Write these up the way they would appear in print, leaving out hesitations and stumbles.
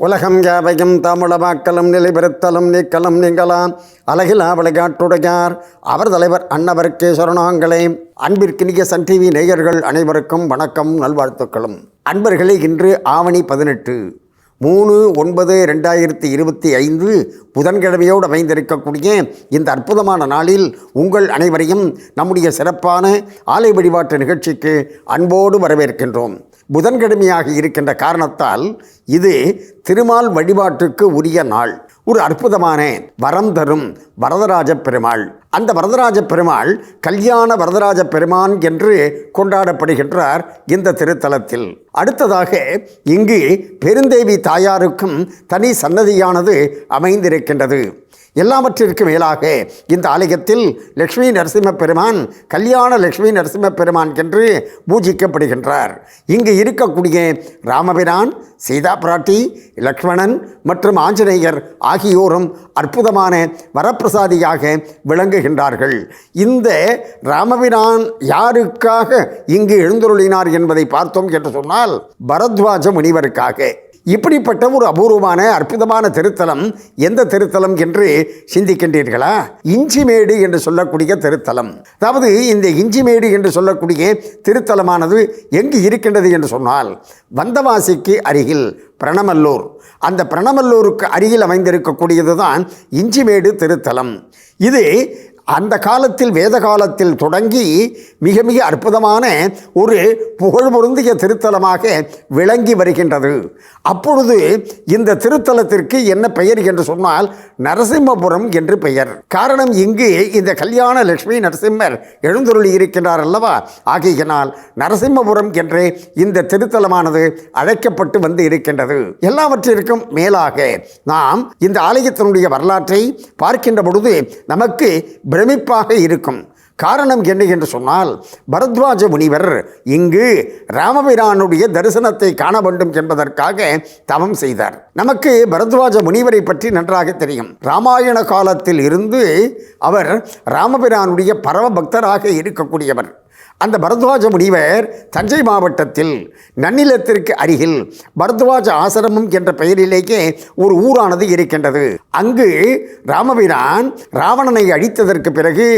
உலகம் யாவையும் தமிழமாக்கலும் நிலைபெறுத்தலும் நீக்கலும் நீங்களாம் அழகிலா விளையாட்டுடையார் அவர் தலைவர் அன்னவருக்கே சரணாங்களே. அன்பிற்கினிய சன் டிவி நேயர்கள் அனைவருக்கும் வணக்கம், நல்வாழ்த்துக்களும். அன்பர்களே, இன்று ஆவணி 18 3/9/2025 புதன்கிழமையோடு அமைந்திருக்கக்கூடிய இந்த அற்புதமான நாளில் உங்கள் அனைவரையும் நம்முடைய சிறப்பான ஆலை வழிபாட்டு நிகழ்ச்சிக்கு அன்போடு வரவேற்கின்றோம். புதன்கிழமையாக இருக்கின்ற காரணத்தால் இது திருமால் வழிபாட்டுக்கு உரிய நாள். ஒரு அற்புதமான வரம் தரும் வரதராஜ பெருமாள். அந்த வரதராஜ பெருமாள் கல்யாண வரதராஜ பெருமான் என்று கொண்டாடப்படுகின்றார் இந்த திருத்தலத்தில். அடுத்ததாக இங்கு பெருந்தேவி தாயாருக்கும் தனி சன்னதியானது அமைந்திருக்கின்றது. எல்லாவற்றிற்கும் மேலாக இந்த ஆலயத்தில் லக்ஷ்மி நரசிம்ம பெருமான் கல்யாண லக்ஷ்மி நரசிம்ம பெருமான் என்று பூஜிக்கப்படுகின்றார். இங்கு இருக்கக்கூடிய ராமபிரான், சீதா பிராட்டி, லக்ஷ்மணன் மற்றும் ஆஞ்சநேயர் ஆகியோரும் அற்புதமான வரப்பிரசாதியாக விளங்குகின்றார்கள். இந்த ராமபிரான் யாருக்காக இங்கு எழுந்தருளினார் என்பதை பார்த்தோம் என்று சொன்னால் பரத்வாஜ முனிவருக்காக. இப்படிப்பட்ட ஒரு அபூர்வமான அற்புதமான திருத்தலம் எந்த திருத்தலம் என்று சிந்திக்கின்றீர்களா? இஞ்சிமேடு என்று சொல்லக்கூடிய திருத்தலம். அதாவது இந்த இஞ்சிமேடு என்று சொல்லக்கூடிய திருத்தலமானது எங்கு இருக்கின்றது என்று சொன்னால் வந்தவாசிக்கு அருகில் பிரணமல்லூர். அந்த பிரணமல்லூருக்கு அருகில் அமைந்திருக்கக்கூடியது தான் இஞ்சிமேடு திருத்தலம். இது அந்த காலத்தில் வேத காலத்தில் தொடங்கி மிக மிக அற்புதமான ஒரு புகழ் பொருந்திய திருத்தலமாக விளங்கி வருகின்றது. அப்பொழுது இந்த திருத்தலத்திற்கு என்ன பெயர் என்று சொன்னால் நரசிம்மபுரம் என்று பெயர். காரணம், இங்கு இந்த கல்யாண லட்சுமி நரசிம்மர் எழுந்தருளி இருக்கின்றார் அல்லவா. ஆகையினால் நரசிம்மபுரம் என்று இந்த திருத்தலமானது அழைக்கப்பட்டு வந்து இருக்கின்றது. எல்லாவற்றிற்கும் மேலாக நாம் இந்த ஆலயத்தினுடைய வரலாற்றை பார்க்கின்ற பொழுது நமக்கு பிரமிப்பாக இருக்கும். காரணம் என்ன என்று சொன்னால் பரத்வாஜ முனிவர் இங்கு ராமபிரானுடைய தரிசனத்தை காண வேண்டும் என்பதற்காக தவம் செய்தார். நமக்கு பரத்வாஜ முனிவரை பற்றி நன்றாக தெரியும். ராமாயண காலத்தில் இருந்து அவர் ராமபிரானுடைய பரம பக்தராக இருக்கக்கூடியவர். அந்த பரத்வாஜ முனிவர் தஞ்சை மாவட்டத்தில் நன்னிலத்திற்கு அருகில் பரத்வாஜ ஆசிரமம் என்ற பெயரிலேயே ஒரு ஊரானது இருக்கின்றது. அங்கு ராமபிரான் ராவணனை அழித்ததற்கு பிறகு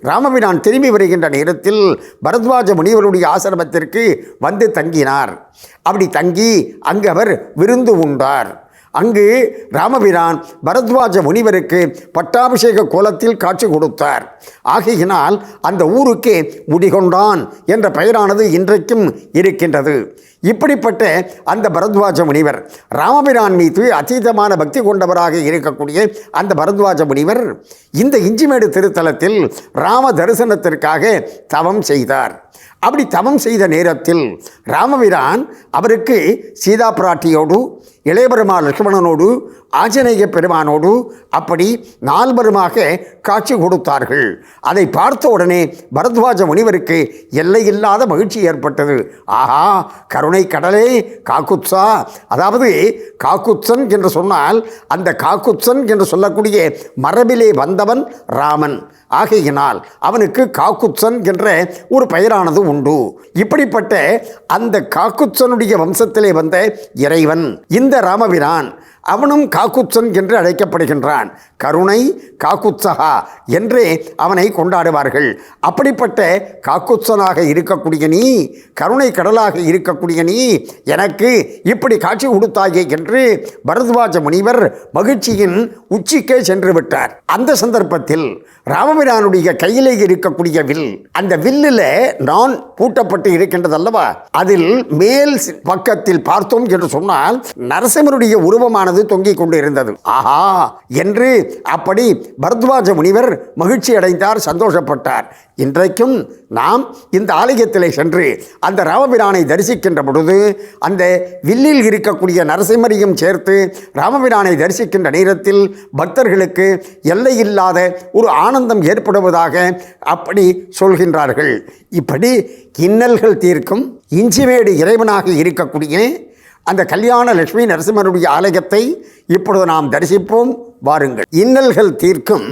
ராமபிரான் திரும்பி வருகின்ற நேரத்தில் பரத்வாஜ முனிவருடைய ஆசிரமத்திற்கு வந்து தங்கினார். அப்படி தங்கி அங்கு அவர் விருந்து உண்டார். அங்கு ராமபிரான் பரத்வாஜ முனிவருக்கு பட்டாபிஷேக கோலத்தில் காட்சி கொடுத்தார். ஆகையினால் அந்த ஊருக்கு முடிகொண்டான் என்ற பெயரானது இன்றைக்கும் இருக்கின்றது. இப்படிப்பட்ட அந்த பரத்வாஜ முனிவர் ராமபிரான் மீது அதீதமான பக்தி கொண்டவராக இருக்கக்கூடிய அந்த பரத்வாஜ முனிவர் இந்த இஞ்சிமேடு திருத்தலத்தில் ராம தரிசனத்திற்காக தவம் செய்தார். அப்படி தவம் செய்த நேரத்தில் ராமபிரான் அவருக்கு சீதா பிராட்டியோடு, இளையபெருமாள் லட்சுமணனோடு, ஆஞ்சநேய பெருமானோடு அப்படி நால்வருமாக காட்சி கொடுத்தார்கள். அதை பார்த்த உடனே பரத்வாஜ முனிவருக்கு எல்லையில்லாத மகிழ்ச்சி ஏற்பட்டது. ஆஹா, கருணை கடலே காக்குத்சா. அதாவது காக்குத்சன் என்று சொன்னால் அந்த காக்குத்சன் என்று சொல்லக்கூடிய மரபிலே வந்தவன் ராமன். ஆகையினால் அவனுக்கு காக்குத்சன் என்ற ஒரு பெயரானது உண்டு. இப்படிப்பட்ட அந்த காக்குத்சனுடைய வம்சத்திலே வந்த இறைவன் இந்த ராமபிரான். அவனும் காக்குத்சன் என்று அழைக்கப்படுகின்றான். கருணை காக்குத்சகா என்றே அவனை கொண்டாடுவார்கள். அப்படிப்பட்ட காக்குத்சனாக இருக்கக்கூடிய நீ, கருணை கடலாக இருக்கக்கூடிய நீ எனக்கு இப்படி காட்சி கொடுத்தாயே என்று பரத்வாஜ முனிவர் மகிழ்ச்சியின் உச்சிக்கே சென்று விட்டார். அந்த சந்தர்ப்பத்தில் ராமபிரானுடைய கையிலே இருக்கக்கூடிய வில், அந்த வில்லில் நான் பூட்டப்பட்டு இருக்கின்றது அல்லவா, அதில் மேல் பக்கத்தில் பார்த்தோம் என்று சொன்னால் நரசிம்மருடைய உருவமானது தொங்கிக் கொண்டு இருந்தது. ஆஹா என்று அப்படி பரத்வாஜ முனிவர் மகிழ்ச்சி அடைந்தார், சந்தோஷப்பட்டார். இன்றைக்கும் நாம் இந்த ஆலயத்திலே சென்று அந்த ராமபிரானை தரிசிக்கின்ற பொழுது அந்த வில்லில் இருக்கக்கூடிய நரசிம்மரையும் சேர்த்து ராமபிரானை தரிசிக்கின்ற நேரத்தில் பக்தர்களுக்கு எல்லையில்லாத ஒரு ஆனந்தம் ஏற்படுவதாக அப்படி சொல்கின்றார்கள். இப்படி இன்னல்கள் தீர்க்கும் இஞ்சிமேடு இறைவனாக இருக்கக்கூடிய அந்த கல்யாண லட்சுமி நரசிம்மருடைய ஆலயத்தை இப்பொழுது நாம் தரிசிப்போம், வாருங்கள். இன்னல்கள் தீர்க்கும்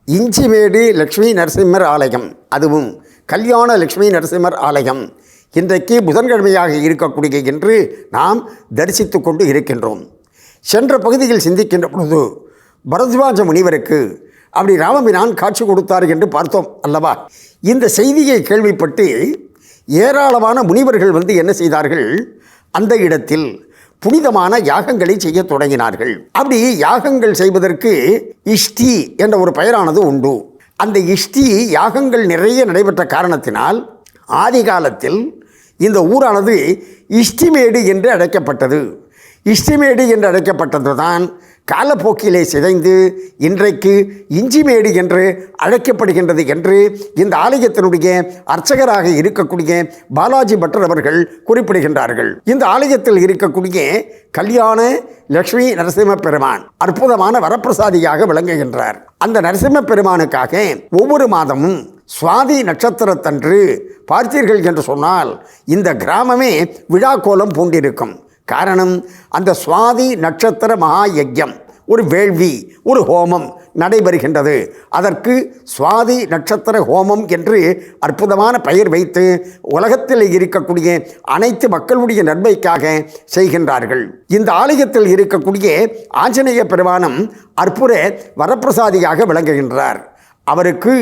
இஞ்சிமேடு லட்சுமி நரசிம்மர் ஆலயம், அதுவும் கல்யாண லட்சுமி நரசிம்மர் ஆலயம் இன்றைக்கு புதன்கிழமையாக இருக்கக்கூடிய என்று நாம் தரிசித்து கொண்டு இருக்கின்றோம். சென்ற பகுதியில் சிந்திக்கின்ற பொழுது பரத்வாஜ முனிவருக்கு அப்படி ராமபிரான் காட்சி கொடுத்தார் என்று பார்த்தோம் அல்லவா? இந்த செய்தியை கேள்விப்பட்டு ஏராளமான முனிவர்கள் என்ன செய்தார்கள்? அந்த இடத்தில் புனிதமான யாகங்களை செய்ய தொடங்கினார்கள். அப்படி யாகங்கள் செய்வதற்கு இஷ்டி என்ற ஒரு பெயரானது உண்டு. அந்த இஷ்டி யாகங்கள் நிறைய நடைபெற்ற காரணத்தினால் ஆதி காலத்தில் இந்த ஊரானது இஷ்டிமேடு என்று அழைக்கப்பட்டது. இஷ்டிமேடு என்று அழைக்கப்பட்டது தான் காலப்போக்கிலே சிதைந்து இன்றைக்கு இஞ்சிமேடு என்று அழைக்கப்படுகின்றது என்று இந்த ஆலயத்தினுடைய அர்ச்சகராக இருக்கக்கூடிய பாலாஜி பட்டர் அவர்கள் குறிப்பிடுகின்றார்கள். இந்த ஆலயத்தில் இருக்கக்கூடிய கல்யாண லட்சுமி நரசிம்ம பெருமான் அற்புதமான வரப்பிரசாதியாக விளங்குகின்றார். அந்த நரசிம்ம பெருமானுக்காக ஒவ்வொரு மாதமும் சுவாதி நட்சத்திரத்தன்று பார்த்தீர்கள் என்று சொன்னால் இந்த கிராமமே விழா கோலம் பூண்டிருக்கும். காரணம், அந்த சுவாதி நட்சத்திர மகா யஜ்யம், ஒரு வேள்வி, ஒரு ஹோமம் நடைபெறுகின்றது. அதற்கு சுவாதி நட்சத்திர ஹோமம் என்று அற்புதமான பெயர் வைத்து உலகத்தில் இருக்கக்கூடிய அனைத்து மக்களுடைய நன்மைக்காக செய்கின்றார்கள். இந்த ஆலயத்தில் இருக்கக்கூடிய ஆஞ்சநேய பெருமானும் அற்புத வரப்பிரசாதியாக விளங்குகின்றார். அவருக்கு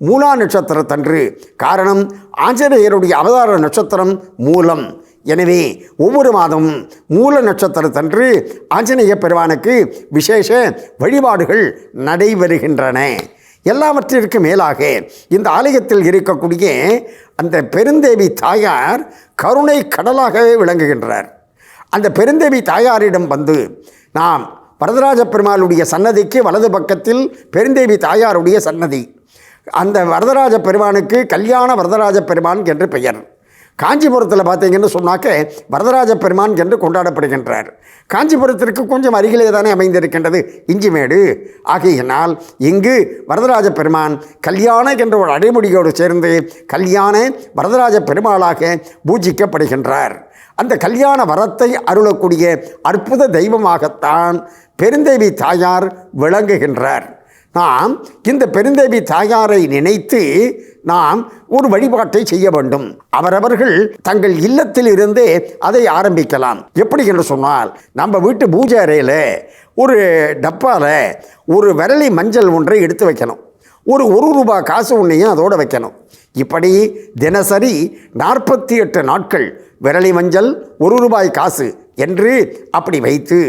மூலா நட்சத்திரத்தன்று, காரணம் ஆஞ்சநேயருடைய அவதார நட்சத்திரம் மூலம். எனவே ஒவ்வொரு மாதமும் மூல நட்சத்திரத்தன்று ஆஞ்சநேய பெருமானுக்கு விசேஷ வழிபாடுகள் நடைபெறுகின்றன. எல்லாவற்றிற்கும் மேலாக இந்த ஆலயத்தில் இருக்கக்கூடிய அந்த பெருந்தேவி தாயார் கருணை கடலாகவே விளங்குகின்றார். அந்த பெருந்தேவி தாயாரிடம் நாம் வரதராஜ பெருமாளுடைய சன்னதிக்கு வலது பக்கத்தில் பெருந்தேவி தாயாருடைய சன்னதி. அந்த வரதராஜ பெருமானுக்கு கல்யாண வரதராஜ பெருமான் என்று பெயர். காஞ்சிபுரத்தில் பார்த்தீங்கன்னு சொன்னாக்க வரதராஜ பெருமான் என்று கொண்டாடப்படுகின்றார். காஞ்சிபுரத்திற்கு கொஞ்சம் அருகிலே தானே அமைந்திருக்கின்றது இஞ்சிமேடு. ஆகையினால் இங்கு வரதராஜ பெருமான் கல்யாண என்ற ஒரு அடைமொழியோடு சேர்ந்து கல்யாண வரதராஜ பெருமாளாக பூஜிக்கப்படுகின்றார். அந்த கல்யாண வரத்தை அருளக்கூடிய அற்புத தெய்வமாகத்தான் பெருந்தேவி தாயார் விளங்குகின்றார். நாம் இந்த பெருந்தேவி தாயாரை நினைத்து நாம் ஒரு வழிபாட்டை செய்ய வேண்டும். அவரவர்கள் தங்கள் இல்லத்தில் இருந்தே அதை ஆரம்பிக்கலாம். எப்படி என்று சொன்னால், நம்ம வீட்டு பூஜை அறையில் ஒரு டப்பாவில் ஒரு விரலி மஞ்சள் ஒன்றை எடுத்து வைக்கணும். ஒரு ரூபாய் காசு ஒன்றையும் அதோடு வைக்கணும். இப்படி தினசரி 48 நாட்கள் விரலி மஞ்சள் 1 ரூபாய் காசு என்று அப்படி வைத்து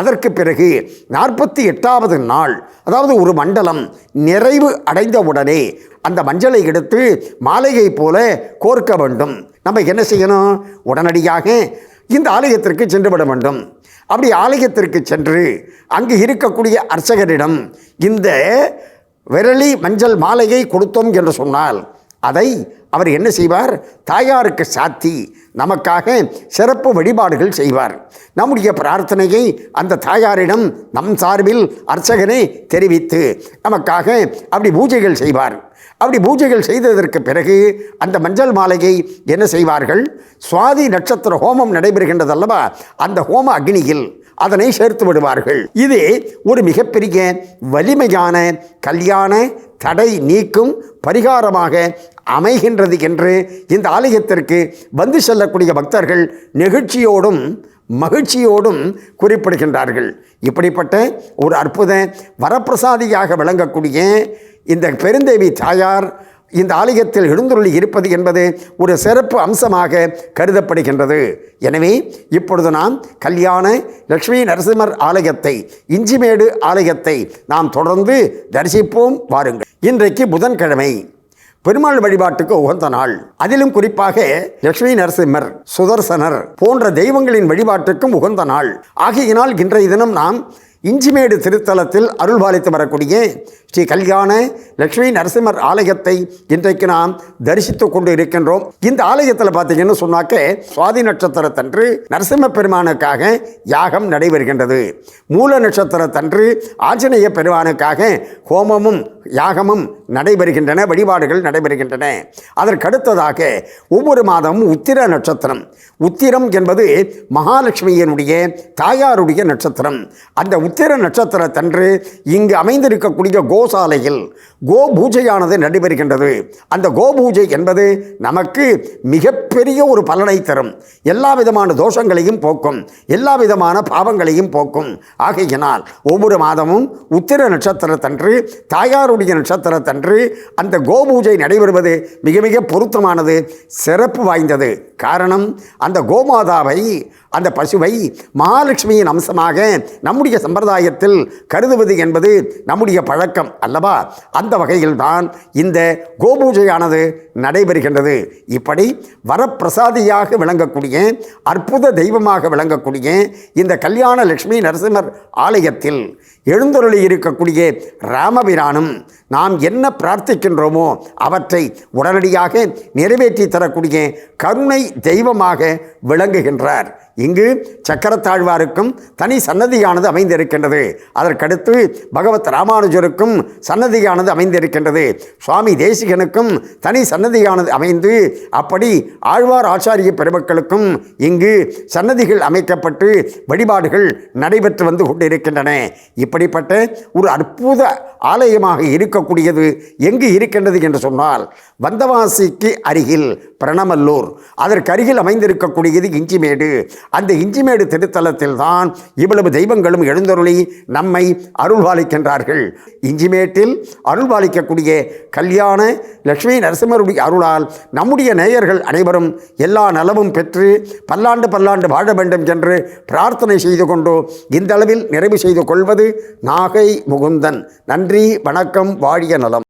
அதற்கு பிறகு 48வது நாள், அதாவது ஒரு மண்டலம் நிறைவு அடைந்தவுடனே அந்த மஞ்சளை எடுத்து மாலையை போல கோர்க்க வேண்டும். நம்ம என்ன செய்யணும்? உடனடியாக இந்த ஆலயத்திற்கு சென்று விட வேண்டும். அப்படி ஆலயத்திற்கு சென்று அங்கு இருக்கக்கூடிய அர்ச்சகரிடம் இந்த விரலி மஞ்சள் மாலையை கொடுத்தோம் என்று சொன்னால் அதை அவர் என்ன செய்வார்? தாயாருக்கு சாத்தி நமக்காக சிறப்பு வழிபாடுகள் செய்வார். நம்முடைய பிரார்த்தனையை அந்த தாயாரிடம் நம் சார்பில் அர்ச்சகனை தெரிவித்து நமக்காக அப்படி பூஜைகள் செய்வார். அப்படி பூஜைகள் செய்ததற்கு பிறகு அந்த மஞ்சள் மாலையை என்ன செய்வார்கள்? சுவாதி நட்சத்திர ஹோமம் நடைபெறுகின்றது அல்லவா, அந்த ஹோம அக்னியில் அதனை சேர்த்து விடுவார்கள். இது ஒரு மிகப்பெரிய வலிமையான கல்யாண தடை நீக்கும் பரிகாரமாக அமைகின்றது என்று இந்த ஆலயத்திற்கு வந்து செல்லக்கூடிய பக்தர்கள் நெகிழ்ச்சியோடும் மகிழ்ச்சியோடும் குறிப்பிடுகின்றார்கள். இப்படிப்பட்ட ஒரு அற்புத வரப்பிரசாதியாக விளங்கக்கூடிய இந்த பெருந்தேவி தாயார் இந்த ஆலயத்தில் எழுந்துள்ளி இருப்பது என்பது ஒரு சிறப்பு அம்சமாக கருதப்படுகின்றது. எனவே இப்பொழுது நாம் கல்யாண லட்சுமி நரசிம்மர் ஆலயத்தை, இஞ்சிமேடு ஆலயத்தை நாம் தொடர்ந்து தரிசிப்போம் வாருங்கள். இன்றைக்கு புதன்கிழமை, பெருமாள் வழிபாட்டுக்கு உகந்த நாள். அதிலும் குறிப்பாக லட்சுமி நரசிம்மர், சுதர்சனர் போன்ற தெய்வங்களின் வழிபாட்டுக்கும் உகந்த நாள். ஆகையினால் இன்றைய தினம் நாம் இஞ்சிமேடு திருத்தலத்தில் அருள்பாலித்து வரக்கூடிய ஸ்ரீ கல்யாண லட்சுமி நரசிம்மர் ஆலயத்தை இன்றைக்கு நாம் தரிசித்து கொண்டு இருக்கின்றோம். இந்த ஆலயத்தில் பார்த்தீங்கன்னு சொன்னாக்க சுவாதி நட்சத்திரத்தன்று நரசிம்ம பெருமானுக்காக யாகம் நடைபெறுகின்றது. மூல நட்சத்திரத்தன்று ஆஞ்சநேய பெருமானுக்காக ஹோமமும் யாகமும் நடைபெறுகின்றன, வழிபாடுகள் நடைபெறுகின்றன. அதற்கடுத்ததாக ஒவ்வொரு மாதமும் உத்திர நட்சத்திரம். உத்திரம் என்பது மகாலட்சுமியினுடைய தாயாருடைய நட்சத்திரம். அந்த உத்திர நட்சத்திரத்தன்று இங்கு அமைந்திருக்கக்கூடிய கோசாலையில் கோ பூஜையானது நடைபெறுகின்றது. அந்த கோ பூஜை என்பது நமக்கு மிகப்பெரிய ஒரு பலனை தரும். எல்லா விதமான தோஷங்களையும் போக்கும், எல்லா விதமான பாவங்களையும் போக்கும். ஆகையினால் ஒவ்வொரு மாதமும் உத்திர நட்சத்திரத்தன்று, தாயாருடைய நட்சத்திரத்தன்று அந்த கோ பூஜை நடைபெறுவது மிக மிக பொருத்தமானது, சிறப்பு வாய்ந்தது. காரணம், அந்த கோமாதாவை, அந்த பசுவை மகாலட்சுமியின் அம்சமாக நம்முடைய சம்பிரதாயத்தில் கருதுவது என்பது நம்முடைய பழக்கம் அல்லவா? அந்த வகையில்தான் இந்த கோபூஜையானது நடைபெறுகின்றது. இப்படி வரப்பிரசாதியாக விளங்கக்கூடிய, அற்புத தெய்வமாக விளங்கக்கூடிய இந்த கல்யாண லட்சுமி நரசிம்மர் ஆலயத்தில் எழுந்தருளி இருக்கக்கூடிய ராமபிரானும் நாம் என்ன பிரார்த்திக்கின்றோமோ அவற்றை உடனடியாக நிறைவேற்றி தரக்கூடிய கருணை தெய்வமாக விளங்குகின்றார். இங்கு சக்கரத்தாழ்வாருக்கும் தனி சன்னதியானது அமைந்திருக்கின்றது. அதற்கடுத்து பகவத் ராமானுஜருக்கும் சன்னதியானது அமைந்திருக்கின்றது. சுவாமி தேசிகனுக்கும் தனி சன்னதியானது அமைந்து, அப்படி ஆழ்வார் ஆச்சாரிய பெருமக்களுக்கும் இங்கு சன்னதிகள் அமைக்கப்பட்டு வழிபாடுகள் நடைபெற்று வந்து கொண்டிருக்கின்றன. இப்படிப்பட்ட ஒரு அற்புத ஆலயமாக இருக்கக்கூடியது எங்கு இருக்கின்றது என்று சொன்னால், வந்தவாசிக்கு அருகில் பிரணமல்லூர், அதற்கு அருகில் அமைந்திருக்கக்கூடியது இஞ்சிமேடு. அந்த இஞ்சிமேடு திருத்தலத்தில் தான் இவ்வளவு தெய்வங்களும் எழுந்தருளி நம்மை அருள்பாலிக்கின்றார்கள். இஞ்சிமேட்டில் அருள்பாலிக்கக்கூடிய கல்யாண லட்சுமி நரசிம்மருடைய அருளால் நம்முடைய நேயர்கள் அனைவரும் எல்லா நலமும் பெற்று பல்லாண்டு பல்லாண்டு வாழ வேண்டும் என்று பிரார்த்தனை செய்து கொண்டு இந்த அளவில் நிறைவு செய்து கொள்வது நாகை முகுந்தன். நன்றி, வணக்கம், வாழிய நலம்.